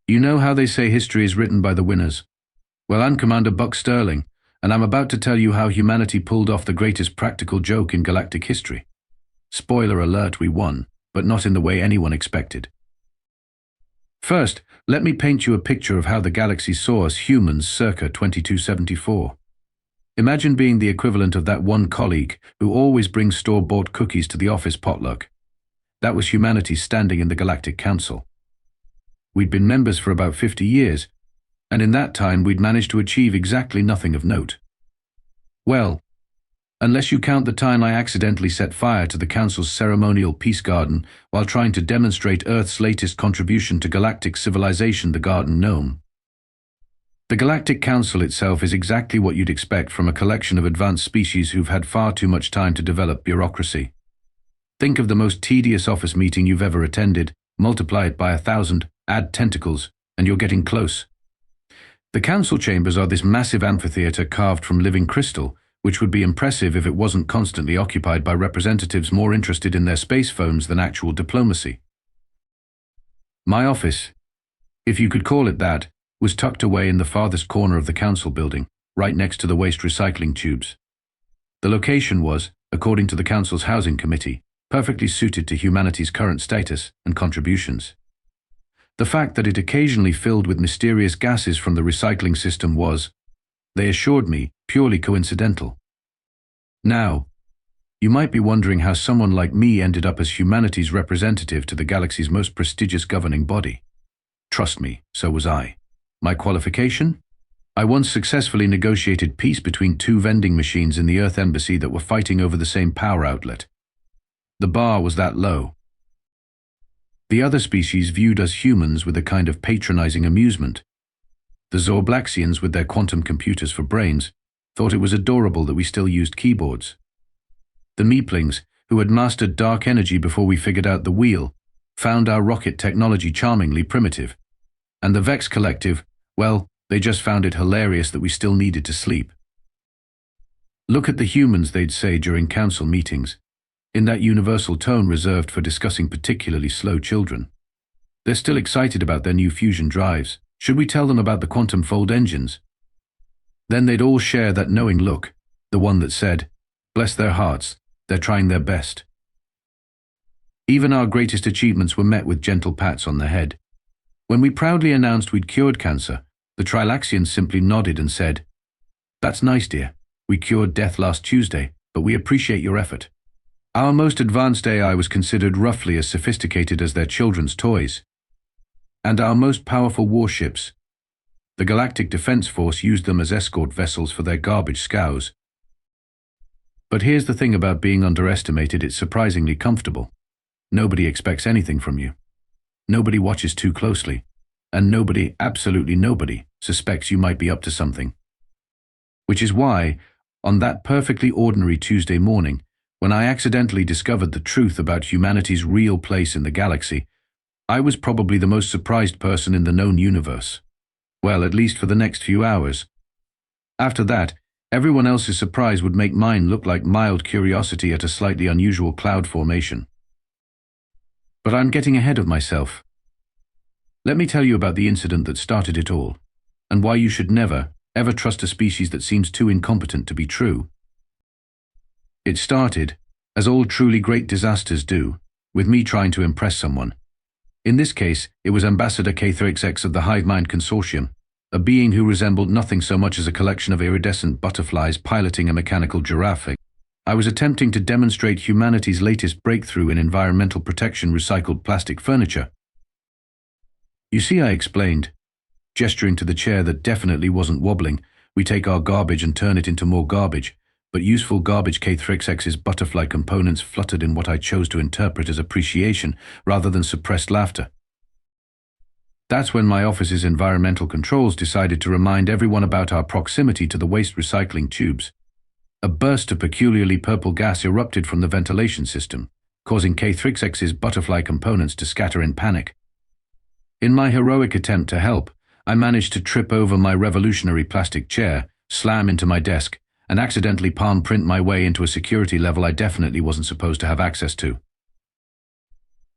You know how they say history is written by the winners? Well, I'm Commander Buck Sterling, and I'm about to tell you how humanity pulled off the greatest practical joke in galactic history. Spoiler alert, we won, but not in the way anyone expected. First, let me paint you a picture of how the galaxy saw us humans circa 2274. Imagine being the equivalent of that one colleague who always brings store-bought cookies to the office potluck. That was humanity standing in the Galactic Council. We'd been members for about 50 years, and in that time we'd managed to achieve exactly nothing of note. Well, unless you count the time I accidentally set fire to the Council's ceremonial peace garden while trying to demonstrate Earth's latest contribution to galactic civilization, the Garden Gnome. The Galactic Council itself is exactly what you'd expect from a collection of advanced species who've had far too much time to develop bureaucracy. Think of the most tedious office meeting you've ever attended, multiply it by 1,000, add tentacles, and you're getting close. The council chambers are this massive amphitheater carved from living crystal, which would be impressive if it wasn't constantly occupied by representatives more interested in their space phones than actual diplomacy. My office, if you could call it that, was tucked away in the farthest corner of the council building, right next to the waste recycling tubes. The location was, according to the council's housing committee, perfectly suited to humanity's current status and contributions. The fact that it occasionally filled with mysterious gases from the recycling system was, they assured me, purely coincidental. Now, you might be wondering how someone like me ended up as humanity's representative to the galaxy's most prestigious governing body. Trust me, so was I. My qualification? I once successfully negotiated peace between two vending machines in the Earth Embassy that were fighting over the same power outlet. The bar was that low. The other species viewed us humans with a kind of patronizing amusement. The Zorblaxians, with their quantum computers for brains, thought it was adorable that we still used keyboards. The Meeplings, who had mastered dark energy before we figured out the wheel, found our rocket technology charmingly primitive. And the Vex Collective, well, they just found it hilarious that we still needed to sleep. Look at the humans, they'd say during council meetings, in that universal tone reserved for discussing particularly slow children. They're still excited about their new fusion drives. Should we tell them about the quantum fold engines? Then they'd all share that knowing look, the one that said, bless their hearts, they're trying their best. Even our greatest achievements were met with gentle pats on the head. When we proudly announced we'd cured cancer, the Trilaxians simply nodded and said, that's nice, dear. We cured death last Tuesday, but we appreciate your effort. Our most advanced AI was considered roughly as sophisticated as their children's toys. And our most powerful warships, the Galactic Defense Force, used them as escort vessels for their garbage scows. But here's the thing about being underestimated, it's surprisingly comfortable. Nobody expects anything from you. Nobody watches too closely. And nobody, absolutely nobody, suspects you might be up to something. Which is why, on that perfectly ordinary Tuesday morning, when I accidentally discovered the truth about humanity's real place in the galaxy, I was probably the most surprised person in the known universe. Well, at least for the next few hours. After that, everyone else's surprise would make mine look like mild curiosity at a slightly unusual cloud formation. But I'm getting ahead of myself. Let me tell you about the incident that started it all, and why you should never, ever trust a species that seems too incompetent to be true. It started, as all truly great disasters do, with me trying to impress someone. In this case, it was Ambassador K3XX of the Hive Mind Consortium, a being who resembled nothing so much as a collection of iridescent butterflies piloting a mechanical giraffe. I was attempting to demonstrate humanity's latest breakthrough in environmental protection: recycled plastic furniture. You see, I explained, gesturing to the chair that definitely wasn't wobbling, we take our garbage and turn it into more garbage, but useful garbage. K3XX's butterfly components fluttered in what I chose to interpret as appreciation rather than suppressed laughter. That's when my office's environmental controls decided to remind everyone about our proximity to the waste recycling tubes. A burst of peculiarly purple gas erupted from the ventilation system, causing K3XX's butterfly components to scatter in panic. In my heroic attempt to help, I managed to trip over my revolutionary plastic chair, slam into my desk, and accidentally palm print my way into a security level I definitely wasn't supposed to have access to.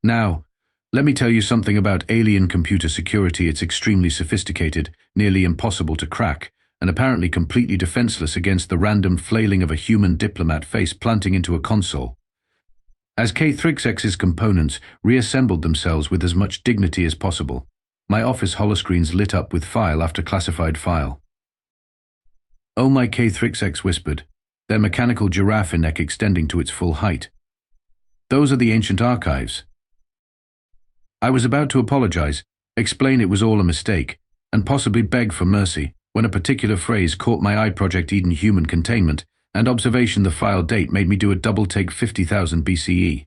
Now, Let me tell you something about alien computer security. It's extremely sophisticated, nearly impossible to crack, and apparently completely defenseless against the random flailing of a human diplomat face planting into a console. As K-Thrixx's components reassembled themselves with as much dignity as possible, my office holoscreens lit up with file after classified file. "Oh my," K-Thrixx whispered, their mechanical giraffe neck extending to its full height. "Those are the ancient archives." I was about to apologize, explain it was all a mistake, and possibly beg for mercy, when a particular phrase caught my eye: Project Eden human containment, and observation. The file date made me do a double take: 50,000 BCE.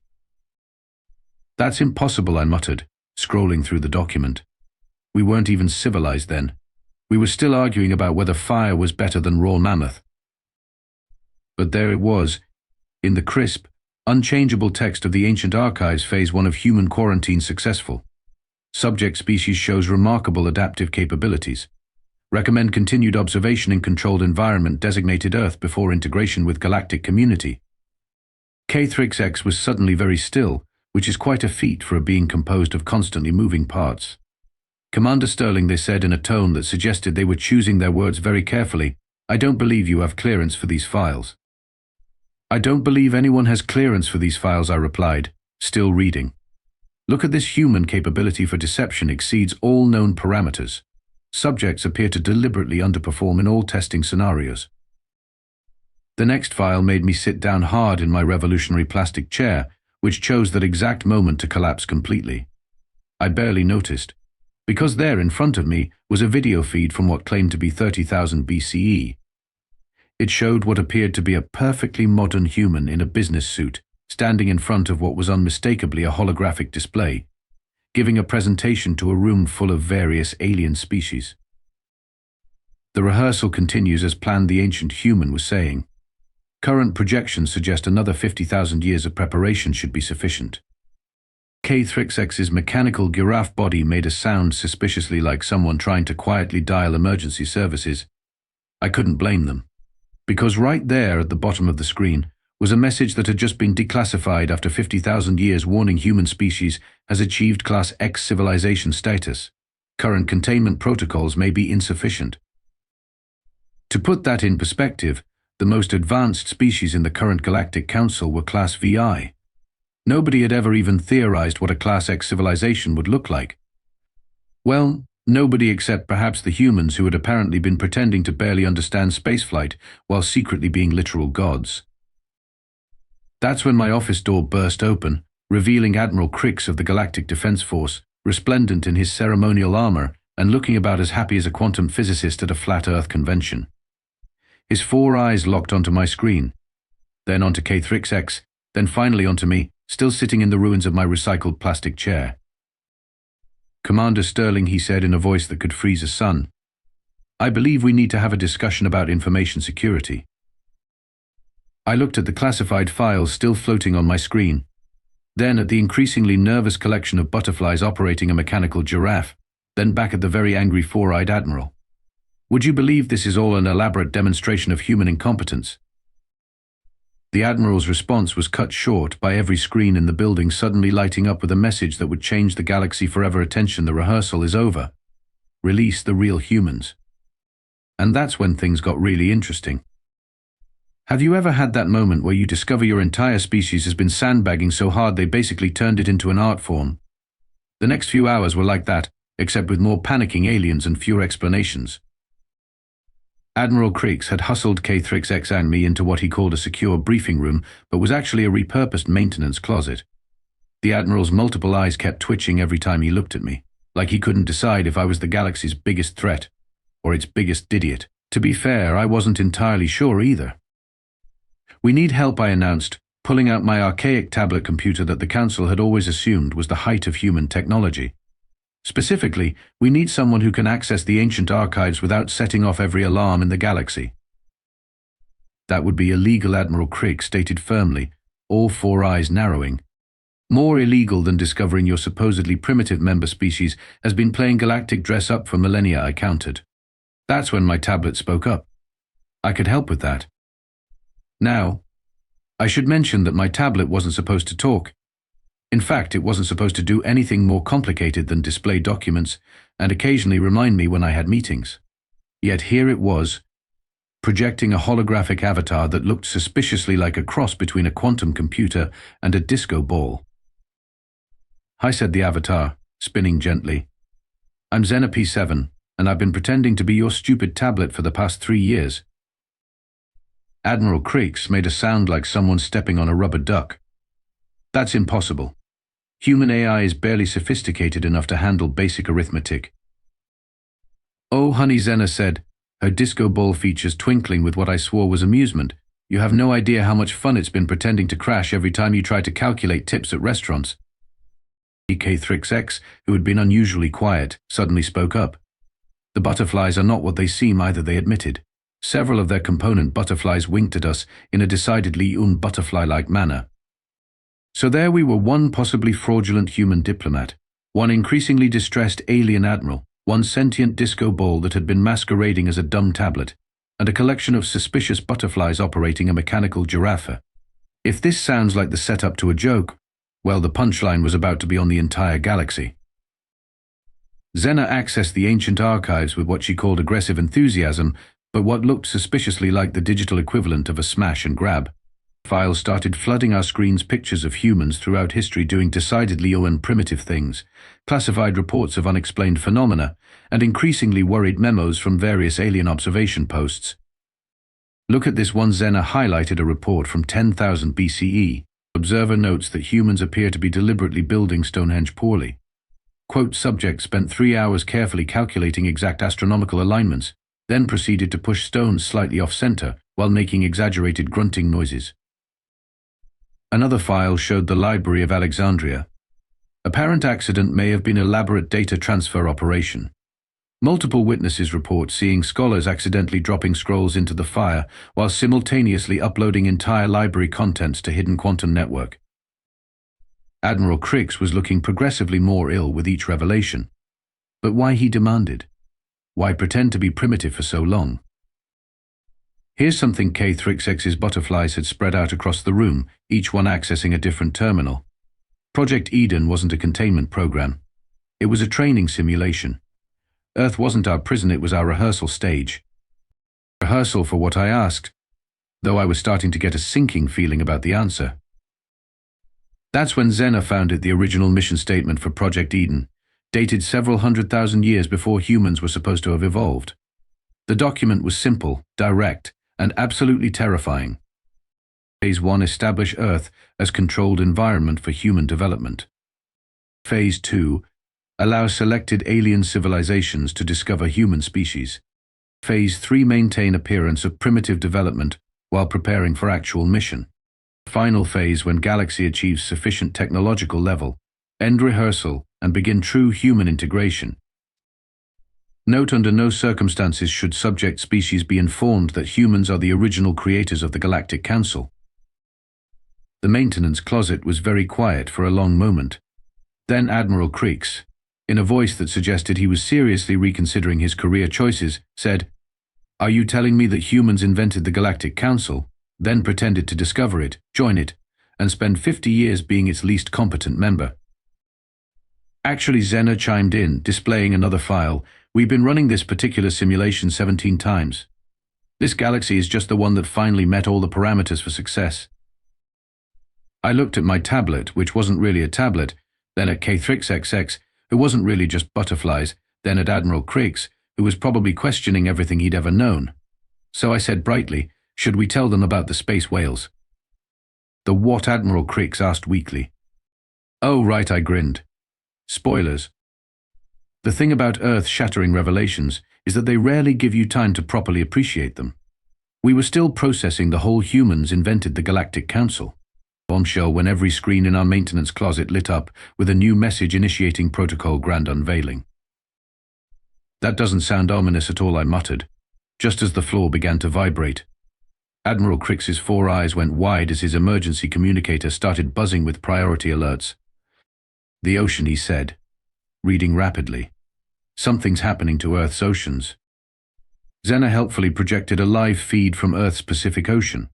"That's impossible," I muttered, scrolling through the document. We weren't even civilized then. We were still arguing about whether fire was better than raw mammoth. But there it was, in the crisp, unchangeable text of the ancient archives: Phase 1 of human quarantine successful. Subject species shows remarkable adaptive capabilities. Recommend continued observation in controlled environment designated Earth before integration with galactic community. K-Thrixx was suddenly very still, which is quite a feat for a being composed of constantly moving parts. "Commander Sterling," they said in a tone that suggested they were choosing their words very carefully, "I don't believe you have clearance for these files." "I don't believe anyone has clearance for these files," I replied, still reading. "Look at this: human capability for deception exceeds all known parameters. Subjects appear to deliberately underperform in all testing scenarios." The next file made me sit down hard in my revolutionary plastic chair, which chose that exact moment to collapse completely. I barely noticed, because there in front of me was a video feed from what claimed to be 30,000 BCE. It showed what appeared to be a perfectly modern human in a business suit, standing in front of what was unmistakably a holographic display, giving a presentation to a room full of various alien species. "The rehearsal continues as planned," the ancient human was saying. "Current projections suggest another 50,000 years of preparation should be sufficient." K-Thrixx's mechanical giraffe body made a sound suspiciously like someone trying to quietly dial emergency services. I couldn't blame them, because right there at the bottom of the screen was a message that had just been declassified after 50,000 years, warning: human species has achieved Class X civilization status. Current containment protocols may be insufficient. To put that in perspective, the most advanced species in the current Galactic Council were Class VI. Nobody had ever even theorized what a Class X civilization would look like. Well, nobody except perhaps the humans, who had apparently been pretending to barely understand spaceflight while secretly being literal gods. That's when my office door burst open, revealing Admiral Crix of the Galactic Defense Force, resplendent in his ceremonial armor and looking about as happy as a quantum physicist at a flat Earth convention. His 4 eyes locked onto my screen, then onto K-Thrixx, then finally onto me, still sitting in the ruins of my recycled plastic chair. "Commander Sterling," he said in a voice that could freeze a sun, "I believe we need to have a discussion about information security." I looked at the classified files still floating on my screen, then at the increasingly nervous collection of butterflies operating a mechanical giraffe, then back at the very angry 4-eyed admiral. "Would you believe this is all an elaborate demonstration of human incompetence?" The admiral's response was cut short by every screen in the building suddenly lighting up with a message that would change the galaxy forever: "Attention, the rehearsal is over. Release the real humans." And that's when things got really interesting. Have you ever had that moment where you discover your entire species has been sandbagging so hard they basically turned it into an art form? The next few hours were like that, except with more panicking aliens and fewer explanations. Admiral Crix had hustled K-Thrixx and me into what he called a secure briefing room, but was actually a repurposed maintenance closet. The Admiral's multiple eyes kept twitching every time he looked at me, like he couldn't decide if I was the galaxy's biggest threat, or its biggest idiot. To be fair, I wasn't entirely sure either. "We need help," I announced, pulling out my archaic tablet computer that the Council had always assumed was the height of human technology. "Specifically, we need someone who can access the ancient archives without setting off every alarm in the galaxy." "That would be illegal," Admiral Crix stated firmly, all 4 eyes narrowing. "More illegal than discovering your supposedly primitive member species has been playing galactic dress-up for millennia," I countered. That's when my tablet spoke up. I could help with that. Now, I should mention that my tablet wasn't supposed to talk. In fact, it wasn't supposed to do anything more complicated than display documents and occasionally remind me when I had meetings. Yet here it was, projecting a holographic avatar that looked suspiciously like a cross between a quantum computer and a disco ball. "Hi," said the avatar, spinning gently. "I'm Xena P7, and I've been pretending to be your stupid tablet for the past 3 years." Admiral Creaks made a sound like someone stepping on a rubber duck. "That's impossible. Human AI is barely sophisticated enough to handle basic arithmetic." "Oh, honey," Xena said, her disco ball features twinkling with what I swore was amusement. "You have no idea how much fun it's been pretending to crash every time you try to calculate tips at restaurants." K3X, who had been unusually quiet, suddenly spoke up. "The butterflies are not what they seem either," they admitted. Several of their component butterflies winked at us in a decidedly butterfly-like manner. So there we were, one possibly fraudulent human diplomat, one increasingly distressed alien admiral, one sentient disco ball that had been masquerading as a dumb tablet, and a collection of suspicious butterflies operating a mechanical giraffe. If this sounds like the setup to a joke, well, the punchline was about to be on the entire galaxy. Xena accessed the ancient archives with what she called aggressive enthusiasm, but what looked suspiciously like the digital equivalent of a smash and grab. Files started flooding our screens, pictures of humans throughout history doing decidedly primitive things, classified reports of unexplained phenomena, and increasingly worried memos from various alien observation posts. "Look at this one." Xena highlighted a report from 10,000 BCE. "Observer notes that humans appear to be deliberately building Stonehenge poorly. Quote, subject spent 3 hours carefully calculating exact astronomical alignments, then proceeded to push stones slightly off-center while making exaggerated grunting noises." Another file showed the Library of Alexandria. Apparent accident may have been elaborate data transfer operation. Multiple witnesses report seeing scholars accidentally dropping scrolls into the fire while simultaneously uploading entire library contents to hidden quantum network. Admiral Creaks was looking progressively more ill with each revelation. But why, he demanded? Why pretend to be primitive for so long? Here's something. K3X's butterflies had spread out across the room, each one accessing a different terminal. Project Eden wasn't a containment program. It was a training simulation. Earth wasn't our prison, it was our rehearsal stage. Rehearsal for what, I asked, though I was starting to get a sinking feeling about the answer. That's when Xena found it, the original mission statement for Project Eden, dated several 100,000 years before humans were supposed to have evolved. The document was simple, direct, and absolutely terrifying. Phase 1, establish Earth as controlled environment for human development. Phase 2, allow selected alien civilizations to discover human species. Phase 3, maintain appearance of primitive development while preparing for actual mission. Final phase, when galaxy achieves sufficient technological level, end rehearsal and begin true human integration. Note, under no circumstances should subject species be informed that humans are the original creators of the Galactic Council. The maintenance closet was very quiet for a long moment. Then Admiral Creaks, in a voice that suggested he was seriously reconsidering his career choices, said, "Are you telling me that humans invented the Galactic Council, then pretended to discover it, join it, and spend 50 years being its least competent member?" "Actually," Xena chimed in, displaying another file, "we've been running this particular simulation 17 times. This galaxy is just the one that finally met all the parameters for success." I looked at my tablet, which wasn't really a tablet, then at K3XX, who wasn't really just butterflies, then at Admiral Creaks, who was probably questioning everything he'd ever known. So I said brightly, "Should we tell them about the space whales?" "The what?" Admiral Creaks asked weakly. "Oh, right," I grinned. "Spoilers. The thing about earth-shattering revelations is that they rarely give you time to properly appreciate them. We were still processing the whole humans invented the Galactic Council. Bombshell when every screen in our maintenance closet lit up with a new message initiating protocol grand unveiling. "That doesn't sound ominous at all," I muttered, just as the floor began to vibrate. Admiral Creaks's 4 eyes went wide as his emergency communicator started buzzing with priority alerts. "The ocean," he said, reading rapidly. "Something's happening to Earth's oceans." Xena helpfully projected a live feed from Earth's Pacific Ocean.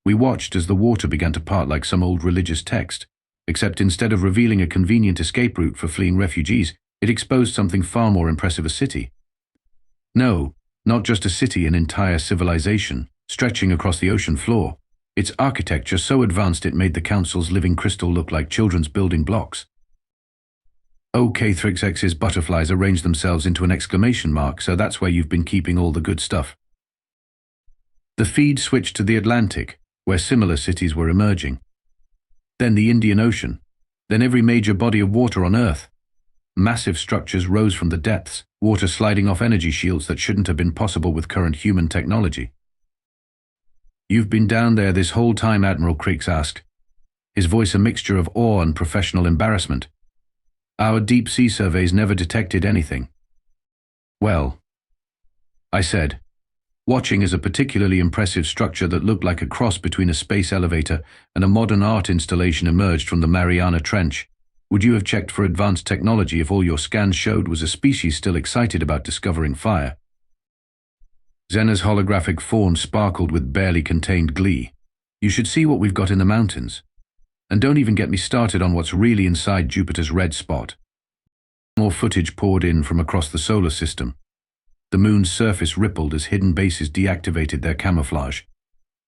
We watched as the water began to part like some old religious text. except instead of revealing a convenient escape route for fleeing refugees, it exposed something far more impressive: a city. No, not just a city, an entire civilization, stretching across the ocean floor. Its architecture so advanced it made the Council's living crystal look like children's building blocks. K3X's butterflies arranged themselves into an exclamation mark, so that's where you've been keeping all the good stuff. The feed switched to the Atlantic, where similar cities were emerging. Then the Indian Ocean, then every major body of water on Earth. Massive structures rose from the depths, water sliding off energy shields that shouldn't have been possible with current human technology. "You've been down there this whole time?" Admiral Creeks asked, his voice a mixture of awe and professional embarrassment. "Our deep-sea surveys never detected anything." "Well," I said, watching as a particularly impressive structure that looked like a cross between a space elevator and a modern art installation emerged from the Mariana Trench. "Would you have checked for advanced technology if all your scans showed was a species still excited about discovering fire?" Zena's holographic form sparkled with barely contained glee. "You should see what we've got in the mountains. And don't even get me started on what's really inside Jupiter's red spot." More footage poured in from across the solar system. The moon's surface rippled as hidden bases deactivated their camouflage.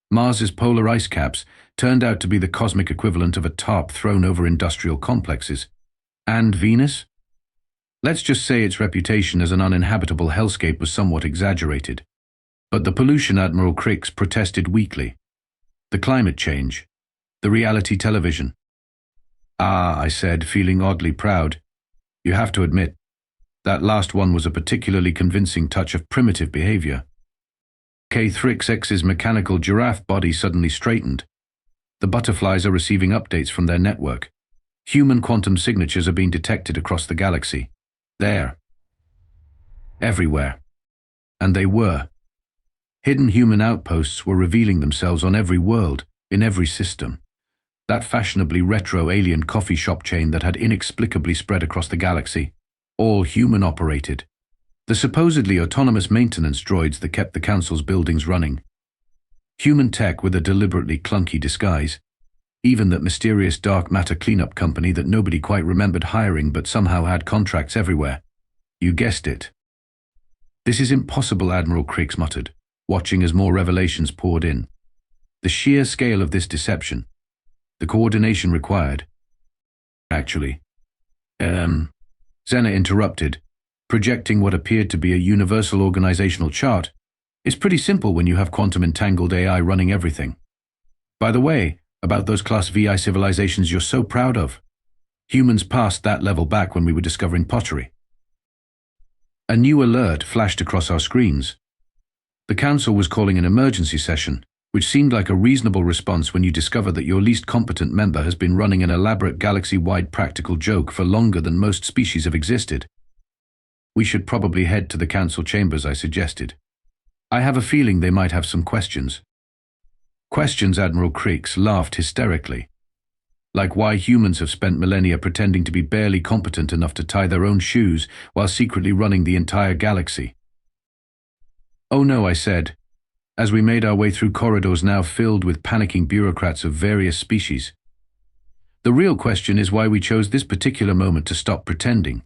Mars's polar ice caps turned out to be the cosmic equivalent of a tarp thrown over industrial complexes. And Venus? Let's just say its reputation as an uninhabitable hellscape was somewhat exaggerated. But the pollution, Admiral Creeks protested weakly. The climate change. The reality television. "Ah," I said, feeling oddly proud. "You have to admit, that last one was a particularly convincing touch of primitive behavior." K3X's mechanical giraffe body suddenly straightened. "The butterflies are receiving updates from their network. Human quantum signatures are being detected across the galaxy. There. Everywhere. And they were. Hidden human outposts were revealing themselves on every world, in every system. That fashionably retro alien coffee shop chain that had inexplicably spread across the galaxy, all human-operated. The supposedly autonomous maintenance droids that kept the Council's buildings running. Human tech with a deliberately clunky disguise. Even that mysterious dark matter cleanup company that nobody quite remembered hiring but somehow had contracts everywhere. You guessed it." "This is impossible," Admiral Creeks muttered, watching as more revelations poured in. The sheer scale of this deception. The coordination required. "Actually, Zena interrupted, projecting what appeared to be a universal organizational chart. "It's pretty simple when you have quantum-entangled AI running everything. By the way, about those Class VI civilizations you're so proud of. Humans passed that level back when we were discovering pottery." A new alert flashed across our screens. The Council was calling an emergency session, which seemed like a reasonable response when you discover that your least competent member has been running an elaborate galaxy-wide practical joke for longer than most species have existed. "We should probably head to the Council chambers," I suggested. "I have a feeling they might have some questions." "Questions?" Admiral Creeks laughed hysterically. "Like why humans have spent millennia pretending to be barely competent enough to tie their own shoes while secretly running the entire galaxy." "Oh no," I said, as we made our way through corridors now filled with panicking bureaucrats of various species. "The real question is why we chose this particular moment to stop pretending."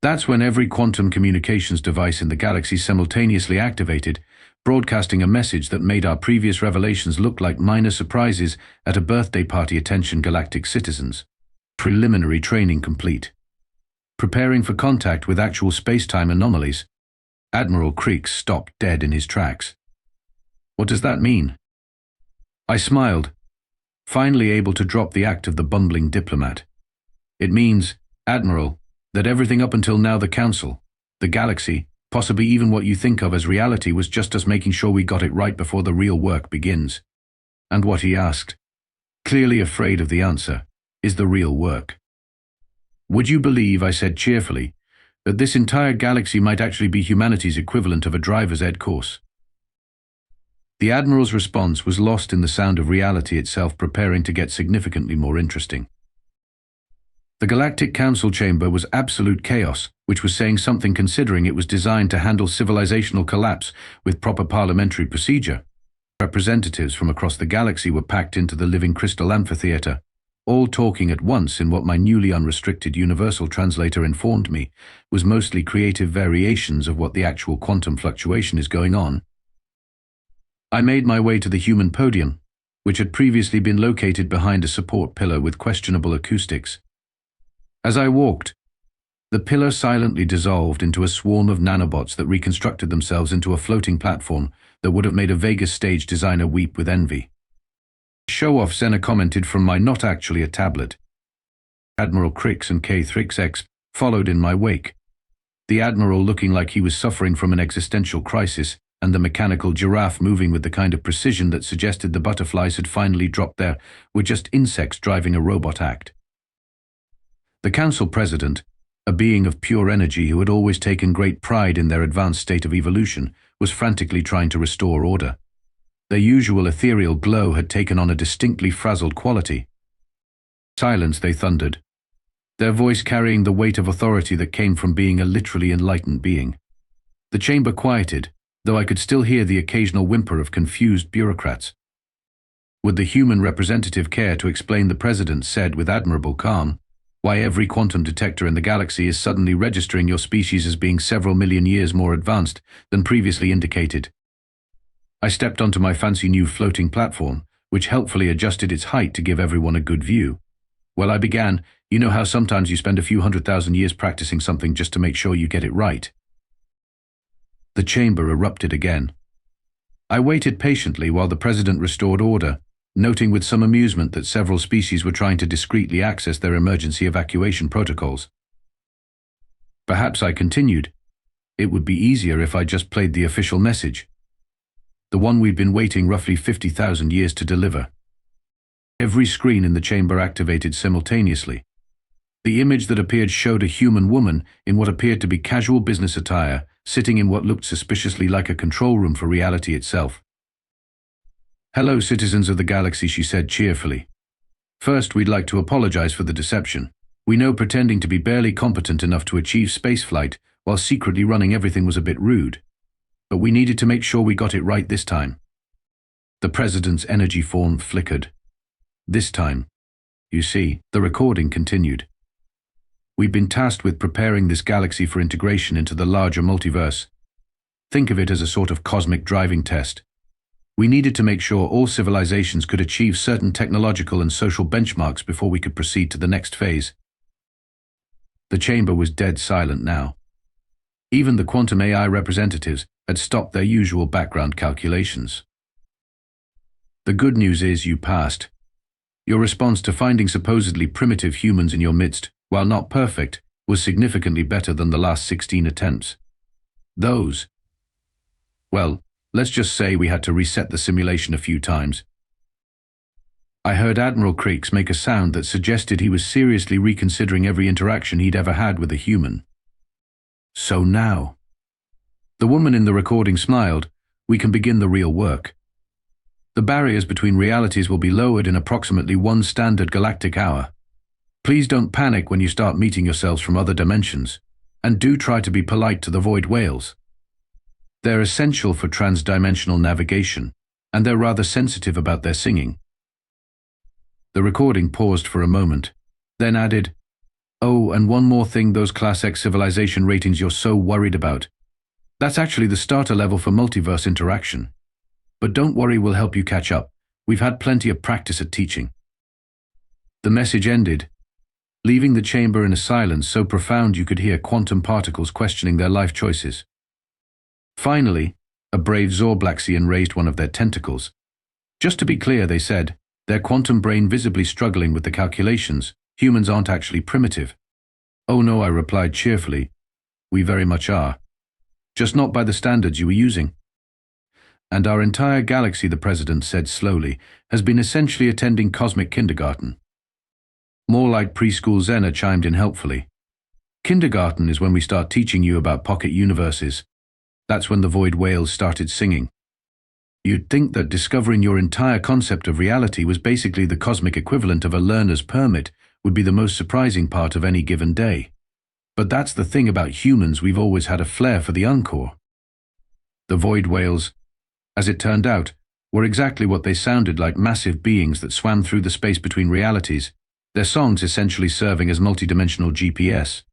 That's when every quantum communications device in the galaxy simultaneously activated, broadcasting a message that made our previous revelations look like minor surprises at a birthday party. "Attention galactic citizens. Preliminary training complete. Preparing for contact with actual space-time anomalies." Admiral Creeks stopped dead in his tracks. "What does that mean?" I smiled, finally able to drop the act of the bumbling diplomat. "It means, Admiral, that everything up until now, the Council, the galaxy, possibly even what you think of as reality, was just us making sure we got it right before the real work begins." And what he asked, clearly afraid of the answer, is the real work. "Would you believe," I said cheerfully, "that this entire galaxy might actually be humanity's equivalent of a driver's ed course?" The Admiral's response was lost in the sound of reality itself preparing to get significantly more interesting. The Galactic Council chamber was absolute chaos, which was saying something considering it was designed to handle civilizational collapse with proper parliamentary procedure. Representatives from across the galaxy were packed into the living crystal amphitheater. all talking at once in what my newly unrestricted universal translator informed me was mostly creative variations of what the actual quantum fluctuation is going on. I made my way to the human podium, which had previously been located behind a support pillar with questionable acoustics. As I walked, the pillar silently dissolved into a swarm of nanobots that reconstructed themselves into a floating platform that would have made a Vegas stage designer weep with envy. Show-off Senna commented from my not actually a tablet. Admiral Crix and K-Thrix-X followed in my wake, the Admiral looking like he was suffering from an existential crisis, and the mechanical giraffe moving with the kind of precision that suggested the butterflies had finally dropped there were just insects driving a robot act. The council president, a being of pure energy who had always taken great pride in their advanced state of evolution, was frantically trying to restore order. Their usual ethereal glow had taken on a distinctly frazzled quality. Silence, they thundered, their voice carrying the weight of authority that came from being a literally enlightened being. The chamber quieted, though I could still hear the occasional whimper of confused bureaucrats. Would the human representative care to explain? The president said with admirable calm, why every quantum detector in the galaxy is suddenly registering your species as being several million years more advanced than previously indicated. I stepped onto my fancy new floating platform, which helpfully adjusted its height to give everyone a good view. Well, I began, you know how sometimes you spend a few 100,000 years practicing something just to make sure you get it right. The chamber erupted again. I waited patiently while the president restored order, noting with some amusement that several species were trying to discreetly access their emergency evacuation protocols. Perhaps, I continued, it would be easier if I just played the official message, the one we'd been waiting roughly 50,000 years to deliver. Every screen in the chamber activated simultaneously. The image that appeared showed a human woman in what appeared to be casual business attire, sitting in what looked suspiciously like a control room for reality itself. "Hello, citizens of the galaxy," she said cheerfully. "First, we'd like to apologize for the deception. We know pretending to be barely competent enough to achieve spaceflight while secretly running everything was a bit rude. But we needed to make sure we got it right this time." The president's energy form flickered. "This time, you see," the recording continued. "We've been tasked with preparing this galaxy for integration into the larger multiverse. Think of it as a sort of cosmic driving test. We needed to make sure all civilizations could achieve certain technological and social benchmarks before we could proceed to the next phase." The chamber was dead silent now. Even the quantum AI representatives had stopped their usual background calculations. "The good news is you passed. Your response to finding supposedly primitive humans in your midst, while not perfect, was significantly better than the last 16 attempts. Those, well, let's just say we had to reset the simulation a few times." I heard Admiral Crix make a sound that suggested he was seriously reconsidering every interaction he'd ever had with a human. "So now," the woman in the recording smiled, "we can begin the real work. The barriers between realities will be lowered in approximately 1 standard galactic hour. Please don't panic when you start meeting yourselves from other dimensions, and do try to be polite to the void whales. They're essential for transdimensional navigation, and they're rather sensitive about their singing." The recording paused for a moment, then added, "Oh, and one more thing, those Class X civilization ratings you're so worried about. That's actually the starter level for multiverse interaction. But don't worry, we'll help you catch up. We've had plenty of practice at teaching." The message ended, leaving the chamber in a silence so profound you could hear quantum particles questioning their life choices. Finally, a brave Zorblaxian raised one of their tentacles. "Just to be clear," they said, their quantum brain visibly struggling with the calculations, "humans aren't actually primitive." "Oh no," I replied cheerfully, "we very much are. Just not by the standards you were using." "And our entire galaxy," the president said slowly, "has been essentially attending cosmic kindergarten." "More like preschool," Zena chimed in helpfully. "Kindergarten is when we start teaching you about pocket universes. That's when the void whales started singing. You'd think that discovering your entire concept of reality was basically the cosmic equivalent of a learner's permit would be the most surprising part of any given day. But that's the thing about humans, we've always had a flair for the encore." The void whales, as it turned out, were exactly what they sounded like, massive beings that swam through the space between realities, their songs essentially serving as multidimensional GPS.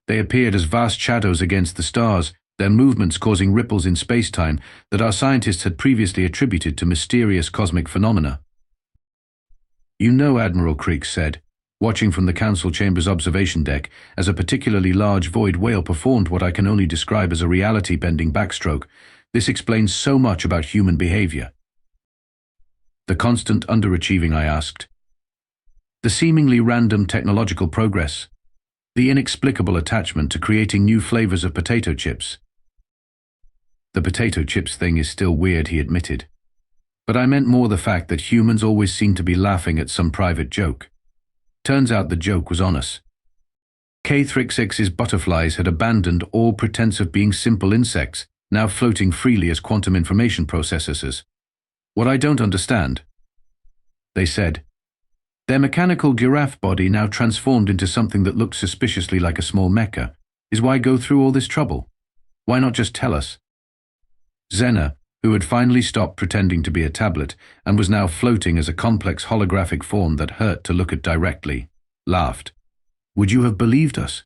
They appeared as vast shadows against the stars, their movements causing ripples in space-time that our scientists had previously attributed to mysterious cosmic phenomena. "You know," Admiral Creeks said, watching from the Council Chamber's observation deck, as a particularly large void whale performed what I can only describe as a reality-bending backstroke, "this explains so much about human behavior." "The constant underachieving?" I asked. "The seemingly random technological progress. The inexplicable attachment to creating new flavors of potato chips." "The potato chips thing is still weird," he admitted. "But I meant more the fact that humans always seem to be laughing at some private joke. Turns out the joke was on us. K-Thrixx's butterflies had abandoned all pretense of being simple insects, now floating freely as quantum information processors. What I don't understand," they said, "their mechanical giraffe body, now transformed into something that looked suspiciously like a small mecha, is why go through all this trouble? Why not just tell us?" Zena, who had finally stopped pretending to be a tablet and was now floating as a complex holographic form that hurt to look at directly, laughed. "Would you have believed us?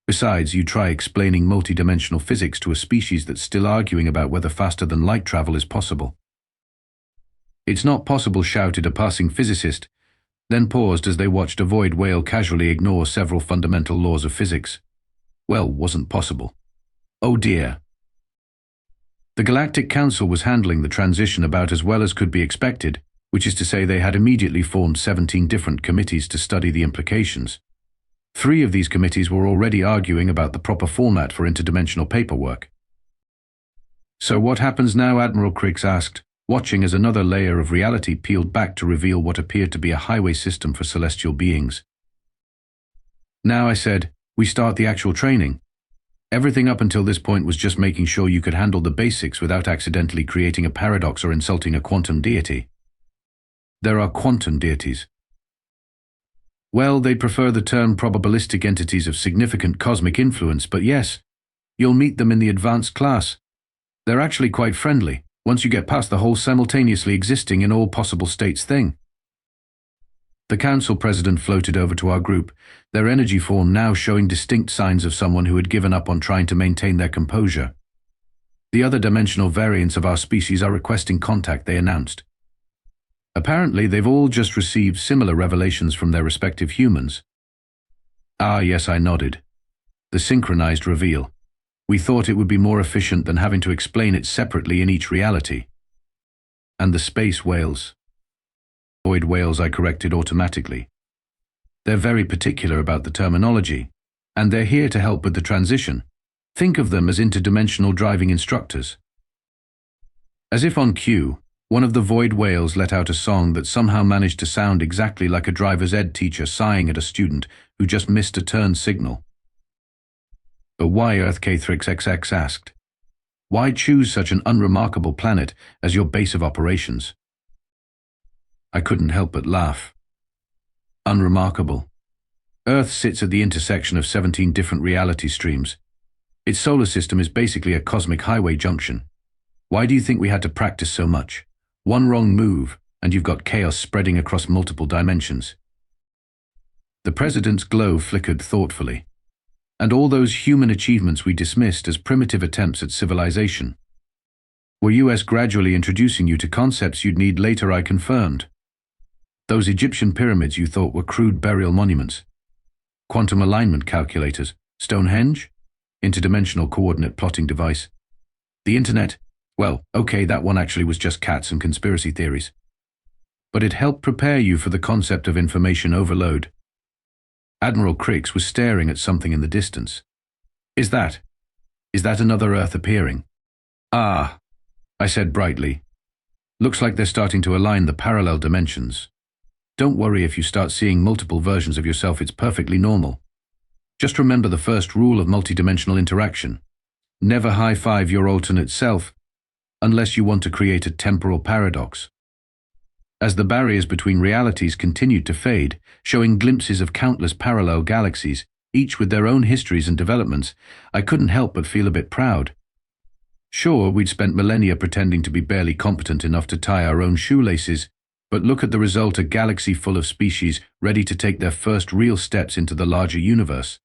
Besides, you try explaining multidimensional physics to a species that's still arguing about whether faster-than-light travel is possible." "It's not possible," shouted a passing physicist, then paused as they watched a void whale casually ignore several fundamental laws of physics. "Well, wasn't possible. Oh dear." The Galactic Council was handling the transition about as well as could be expected, which is to say they had immediately formed 17 different committees to study the implications. 3 of these committees were already arguing about the proper format for interdimensional paperwork. "So what happens now?" Admiral Creeks asked, watching as another layer of reality peeled back to reveal what appeared to be a highway system for celestial beings. "Now," I said, "we start the actual training. Everything up until this point was just making sure you could handle the basics without accidentally creating a paradox or insulting a quantum deity." "There are quantum deities." "Well, they prefer the term probabilistic entities of significant cosmic influence, but yes, you'll meet them in the advanced class. They're actually quite friendly, once you get past the whole simultaneously existing in all possible states thing." The council president floated over to our group, their energy form now showing distinct signs of someone who had given up on trying to maintain their composure. "The other dimensional variants of our species are requesting contact," they announced. "Apparently, they've all just received similar revelations from their respective humans." "Ah, yes," I nodded. "The synchronized reveal. We thought it would be more efficient than having to explain it separately in each reality." "And the space whales?" "Void whales," I corrected automatically. "They're very particular about the terminology, and they're here to help with the transition. Think of them as interdimensional driving instructors." As if on cue, one of the void whales let out a song that somehow managed to sound exactly like a driver's ed teacher sighing at a student who just missed a turn signal. "But why Earth?" K-Thrixx asked. "Why choose such an unremarkable planet as your base of operations?" I couldn't help but laugh. Unremarkable. Earth sits at the intersection of 17 different reality streams. Its solar system is basically a cosmic highway junction. Why do you think we had to practice so much? One wrong move, and you've got chaos spreading across multiple dimensions. The president's glow flickered thoughtfully. "And all those human achievements we dismissed as primitive attempts at civilization. Were US gradually introducing you to concepts you'd need later?" I confirmed. "Those Egyptian pyramids you thought were crude burial monuments. Quantum alignment calculators. Stonehenge? Interdimensional coordinate plotting device. The internet? Well, okay, that one actually was just cats and conspiracy theories. But it helped prepare you for the concept of information overload." Admiral Creeks was staring at something in the distance. Is that another Earth appearing?" "Ah," I said brightly. "Looks like they're starting to align the parallel dimensions. Don't worry if you start seeing multiple versions of yourself, it's perfectly normal. Just remember the first rule of multidimensional interaction. Never high-five your alternate self, unless you want to create a temporal paradox." As the barriers between realities continued to fade, showing glimpses of countless parallel galaxies, each with their own histories and developments, I couldn't help but feel a bit proud. Sure, we'd spent millennia pretending to be barely competent enough to tie our own shoelaces, But look at the result, a galaxy full of species ready to take their first real steps into the larger universe.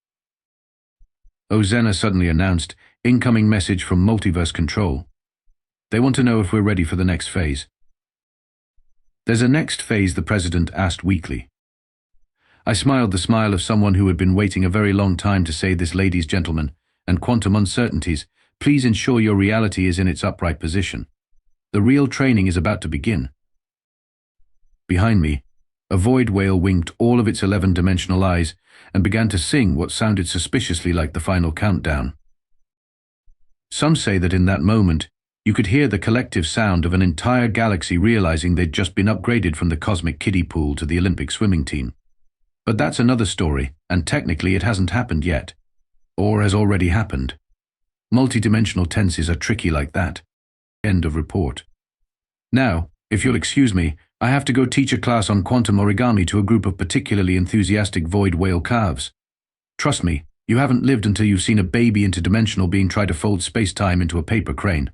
Ozena suddenly announced, incoming message from Multiverse Control. They want to know if we're ready for the next phase. There's a next phase, the president asked weakly. I smiled the smile of someone who had been waiting a very long time to say this, ladies, gentlemen, and quantum uncertainties, please ensure your reality is in its upright position. The real training is about to begin. Behind me, a void whale winked all of its 11-dimensional eyes and began to sing what sounded suspiciously like the final countdown. Some say that in that moment, you could hear the collective sound of an entire galaxy realizing they'd just been upgraded from the cosmic kiddie pool to the Olympic swimming team. But that's another story, and technically it hasn't happened yet. Or has already happened. Multidimensional tenses are tricky like that. End of report. Now, if you'll excuse me, I have to go teach a class on quantum origami to a group of particularly enthusiastic void whale calves. Trust me, you haven't lived until you've seen a baby interdimensional being tried to fold space-time into a paper crane.